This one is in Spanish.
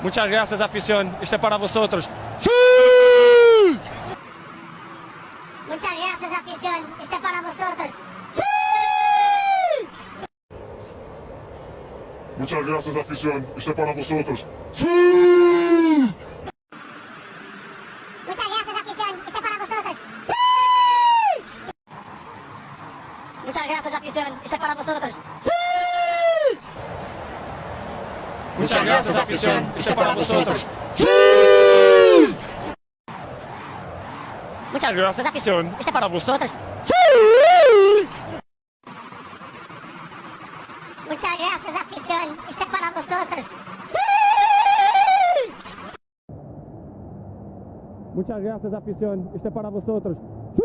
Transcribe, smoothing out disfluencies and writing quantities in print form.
Muchas gracias, afición. Este es para vosotros. ¡Sí! Muchas gracias, afición. Este es para vosotros. ¡Sí! Muchas gracias, afición. Este es para vosotros. ¡Sí! Muchas gracias, afición. Este es para vosotros. ¡Sí! Muchas gracias, afición. Este es para vosotros. ¡Sí! Muchas gracias, afición. Este es para vosotros. ¡Sí! Muchas gracias, afición. Este es para vosotros. ¡Sí! Muchas gracias, afición. Este es para vosotros. ¡Sí! Muchas gracias, afición. Este es para vosotros. ¡Sí!